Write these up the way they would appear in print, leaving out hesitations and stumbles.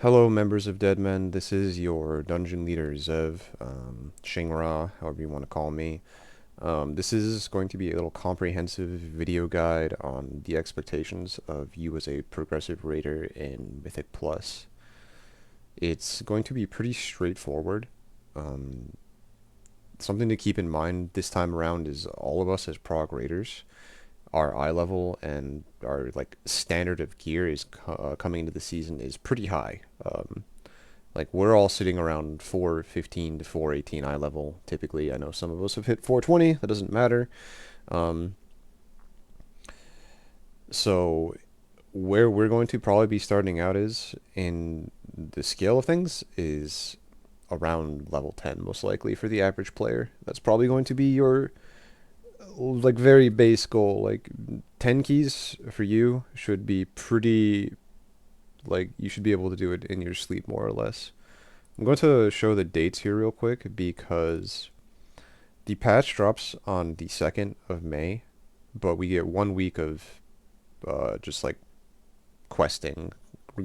Hello, members of Deadmen. This is your dungeon leader, Zev, Shingra, however you want to call me. This is going to be a little comprehensive video guide on the expectations of you as a progressive raider in Mythic Plus. It's going to be pretty straightforward. Um, Something to keep in mind this time around is all of us as prog raiders, our eye level and our like standard of gear is coming into the season is pretty high. Like we're all sitting around 415 to 418 eye level typically. I know some of us have hit 420. That doesn't matter. Um, so where we're going to probably be starting out is in the scale of things is around level 10 most likely for the average player. That's probably going to be your like very base goal. Like 10 keys for you should be pretty like you should be able to do it in your sleep more or less. I'm going to show the dates here real quick because the patch drops on the 2nd of May, but we get 1 week of just like questing,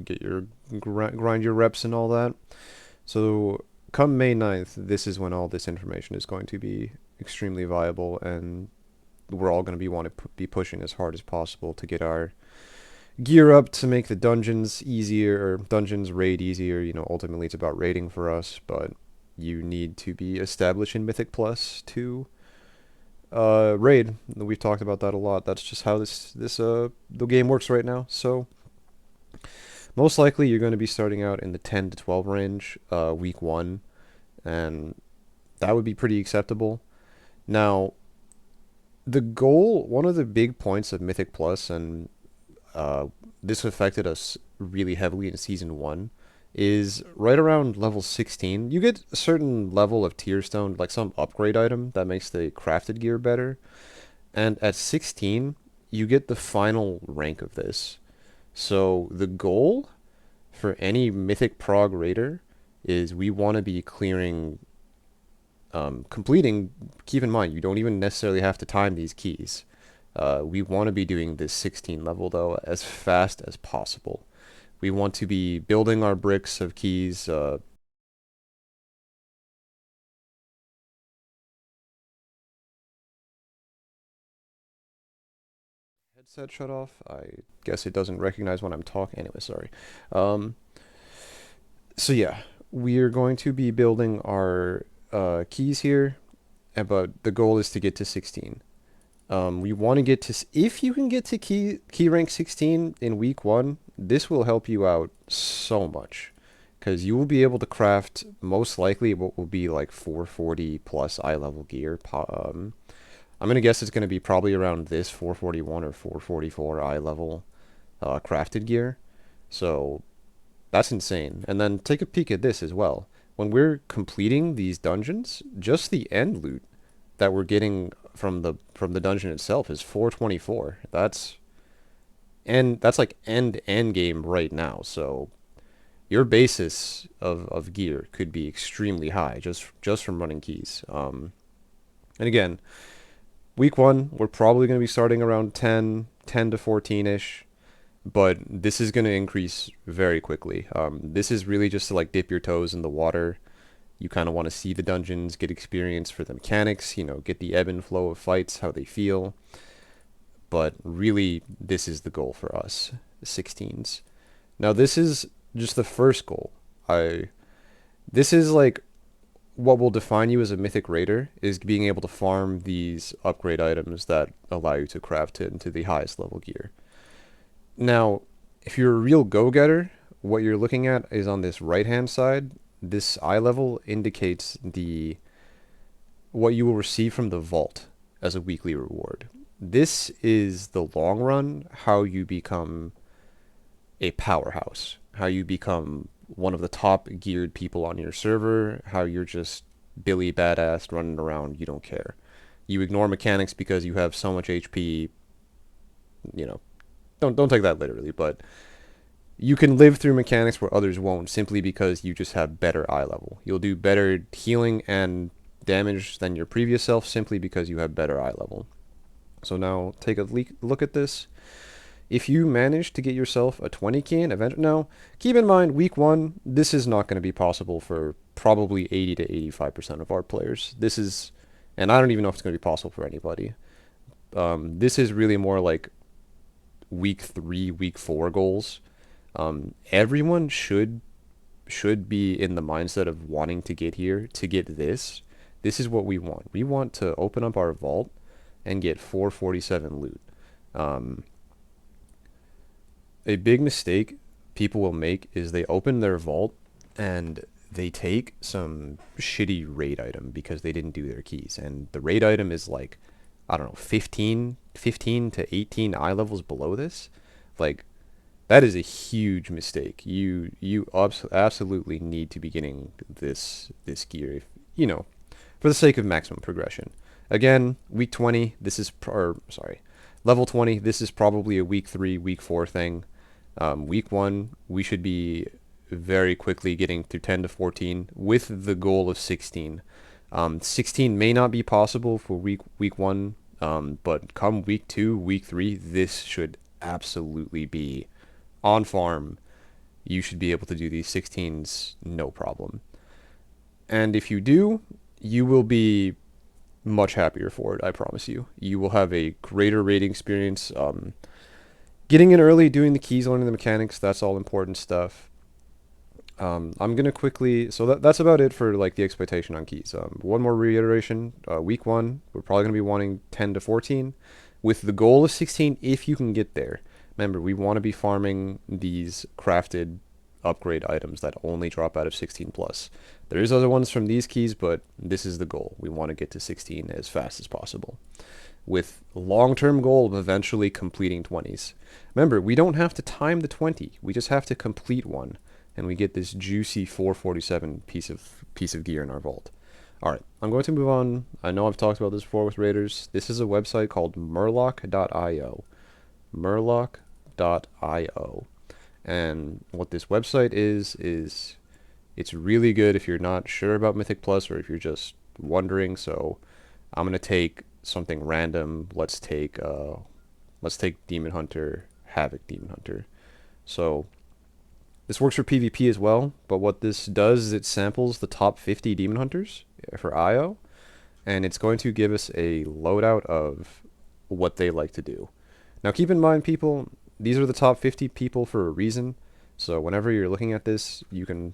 get your grind your reps and all that. So come May 9th, this is when all this information is going to be extremely viable, and we're all going to be pushing as hard as possible to get our gear up to make the dungeons easier, or dungeons raid easier. You know, ultimately it's about raiding for us, but you need to be established in Mythic Plus to raid. We've talked about that a lot. That's just how the game works right now. So most likely you're going to be starting out in the 10 to 12 range week 1, and that would be pretty acceptable. Now, the goal, one of the big points of Mythic Plus, and uh, this affected us really heavily in season 1, is right around level 16. You get a certain level of tier stone, like some upgrade item that makes the crafted gear better. And at 16, you get the final rank of this. So the goal for any mythic prog raider is we want to be clearing, completing. Keep in mind, you don't even necessarily have to time these keys. We want to be doing this 16 level though as fast as possible. We want to be building our bricks of keys. Headset shut off. I guess it doesn't recognize when I'm talking. Anyway, sorry. Um, so yeah, we're going to be building our keys here, but the goal is to get to 16. We want to get to, if you can get to key rank 16 in week 1, this will help you out so much, because you will be able to craft most likely what will be like 440 plus eye level gear. I'm gonna guess it's gonna be probably around this 441 or 444 eye level crafted gear. So that's insane. And then take a peek at this as well. When we're completing these dungeons, just the end loot that we're getting from the dungeon itself is 424. That's like end game right now. So your basis of gear could be extremely high just from running keys. And again, week 1 we're probably going to be starting around 10 to 14ish, but this is going to increase very quickly. This is really just to like dip your toes in the water. You kind of want to see the dungeons, get experience for the mechanics, get the ebb and flow of fights, how they feel. But really, this is the goal for us, 16s. Now, this is just the first goal. This is like what will define you as a mythic raider is being able to farm these upgrade items that allow you to craft it into the highest level gear. Now, if you're a real go-getter, what you're looking at is on this right-hand side. This eye level indicates the what you will receive from the vault as a weekly reward. This is the long run how you become a powerhouse, how you become one of the top geared people on your server, how you're just Billy badass running around, you don't care. You ignore mechanics because you have so much HP, you know. Don't take that literally, but you can live through mechanics where others won't simply because you just have better eye level. You'll do better healing and damage than your previous self simply because you have better eye level. So now take a look at this. If you manage to get yourself a 20 key in event, now keep in mind week one, this is not going to be possible for probably 80 to 85% of our players. This is, and I don't even know if it's going to be possible for anybody. This is really more like week three, week four goals. Everyone should be in the mindset of wanting to get here to get this. This is what we want. We want to open up our vault and get 447 loot. Um, a big mistake people will make is they open their vault and they take some shitty raid item because they didn't do their keys. And the raid item is like, I don't know, 15 to 18 eye levels below this. Like, that is a huge mistake. You absolutely need to be getting this gear, if, for the sake of maximum progression. Again, week 20, this is, level 20, this is probably a week 3, week 4 thing. Week 1, we should be very quickly getting through 10 to 14 with the goal of 16. 16 may not be possible for week 1, but come week 2, week 3, this should absolutely be on farm. You should be able to do these 16s no problem. And if you do, you will be much happier for it, I promise you. You will have a greater rating experience. Getting in early, doing the keys, learning the mechanics, that's all important stuff. I'm going to quickly, so that's about it for like the expectation on keys. One more reiteration, week 1, we're probably going to be wanting 10 to 14 with the goal of 16 if you can get there. Remember, we want to be farming these crafted upgrade items that only drop out of 16 plus. There is other ones from these keys, but this is the goal. We want to get to 16 as fast as possible, with long-term goal of eventually completing 20s. Remember, we don't have to time the 20. We just have to complete one, and we get this juicy 447 piece of gear in our vault. All right, I'm going to move on. I know I've talked about this before with Raiders. This is a website called murloc.io. Murloc.io. And what this website is it's really good if you're not sure about Mythic Plus or if you're just wondering. So I'm going to take something random. Let's take Demon Hunter, Havoc Demon Hunter. So this works for PvP as well, but what this does is it samples the top 50 Demon Hunters for IO, and it's going to give us a loadout of what they like to do. Now keep in mind, people, these are the top 50 people for a reason, so whenever you're looking at this, you can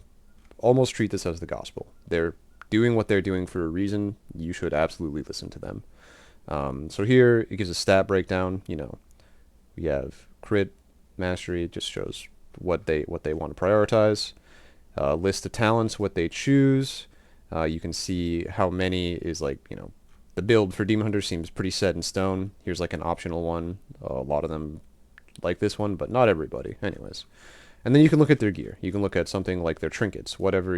almost treat this as the gospel. They're doing what they're doing for a reason. You should absolutely listen to them. So here, it gives a stat breakdown. We have crit, mastery, it just shows what they want to prioritize. List of talents, what they choose. You can see how many is the build for Demon Hunter seems pretty set in stone. Here's like an optional one. A lot of them like this one, but not everybody. Anyways. And then you can look at their gear. You can look at something like their trinkets, whatever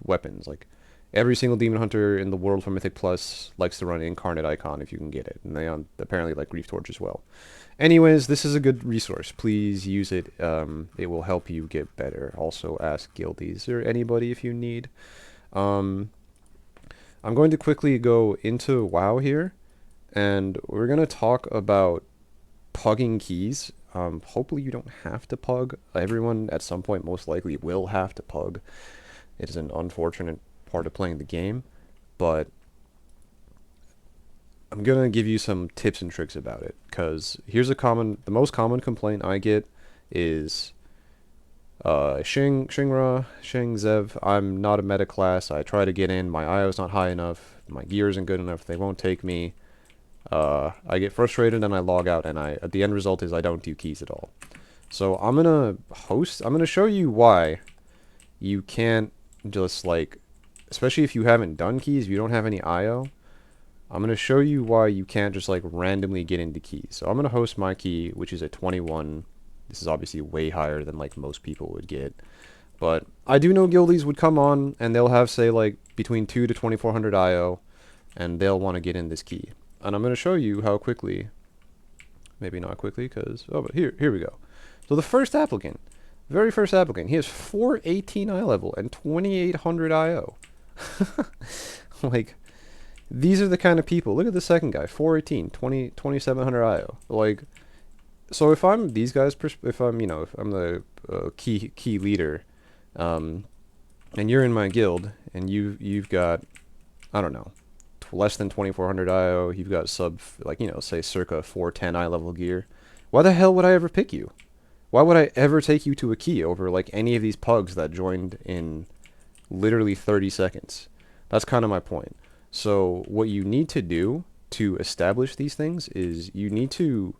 weapons. Like every single Demon Hunter in the world for Mythic Plus likes to run Incarnate Icon if you can get it. And they apparently like Grief Torch as well. Anyways, this is a good resource. Please use it. It will help you get better. Also ask guildies or anybody if you need. I'm going to quickly go into WoW here, and we're going to talk about pugging keys. Hopefully you don't have to pug. Everyone at some point most likely will have to pug. It is an unfortunate part of playing the game, but I'm going to give you some tips and tricks about it, because here's the most common complaint I get is Shinra, Zev, I'm not a meta class. I try to get in, my IO's not high enough, my gear isn't good enough, they won't take me. I get frustrated and I log out, and the end result is I don't do keys at all. So I'm gonna show you why you can't just especially if you haven't done keys, if you don't have any IO, I'm gonna show you why you can't just randomly get into keys. So I'm gonna host my key, which is a 21. This is obviously way higher than most people would get. But I do know guildies would come on and they'll have, say, between 2 to 2400 IO, and they'll want to get in this key. And I'm going to show you how quickly, maybe not quickly, but here we go. So the very first applicant, he has 418 eye level and 2800 IO. These are the kind of people. Look at the second guy, 418, 2700 IO. So if I'm these guys, if I'm, if I'm the key leader, um, and you're in my guild, and you've got, I don't know, less than 2400 IO, you've got sub, like, say circa 410 eye level gear. Why the hell would I ever pick you? Why would I ever take you to a key over like any of these pugs that joined in literally 30 seconds? That's kind of my point. So what you need to do to establish these things is you need to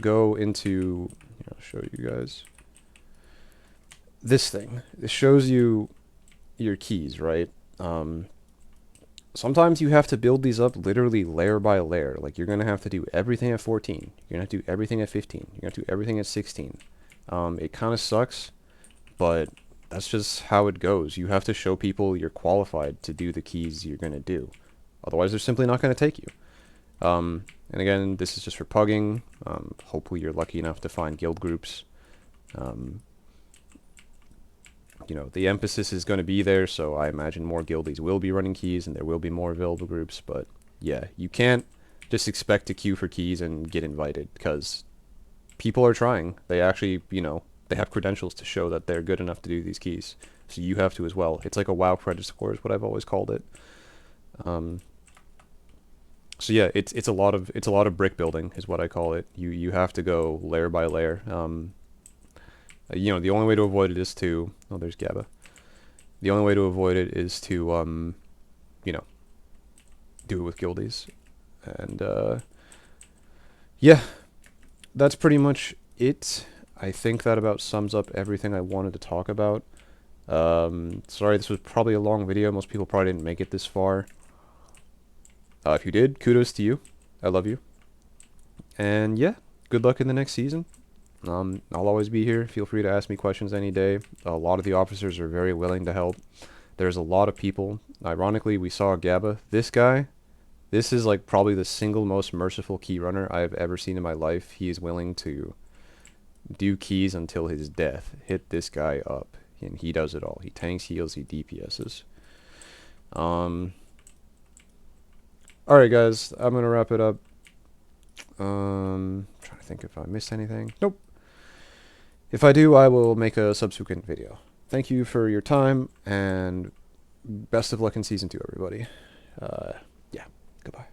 go into, I'll show you guys this thing. It shows you your keys, right? Um, Sometimes you have to build these up literally layer by layer. Like you're gonna have to do everything at 14. You're gonna have to do everything at 15. You're gonna have to do everything at 16. It kind of sucks, but that's just how it goes. You have to show people you're qualified to do the keys you're gonna do. Otherwise, they're simply not gonna take you. And again, this is just for pugging. Hopefully, you're lucky enough to find guild groups. Um, the emphasis is going to be there, so I imagine more guildies will be running keys and there will be more available groups, but yeah, you can't just expect to queue for keys and get invited, because people are trying. They actually, they have credentials to show that they're good enough to do these keys, so you have to as well. It's like a WoW credit score is what I've always called it. Um, so yeah, it's a lot of brick building is what I call it. You have to go layer by layer. The only way to avoid it is to, oh, there's GABA. The only way to avoid it is to, you know, do it with guildies. And, yeah, that's pretty much it. I think that about sums up everything I wanted to talk about. Sorry, this was probably a long video. Most people probably didn't make it this far. If you did, kudos to you. I love you. And yeah, good luck in the next season. I'll always be here. Feel free to ask me questions any day. A lot of the officers are very willing to help. There's a lot of people. Ironically, we saw GABA. This is like probably the single most merciful key runner I've ever seen in my life. He is willing to do keys until his death. Hit this guy up. And he does it all. He tanks, heals, he DPSs. Alright guys, I'm gonna wrap it up. Trying to think if I missed anything. Nope. If I do, I will make a subsequent video. Thank you for your time, and best of luck in Season 2, everybody. Yeah, goodbye.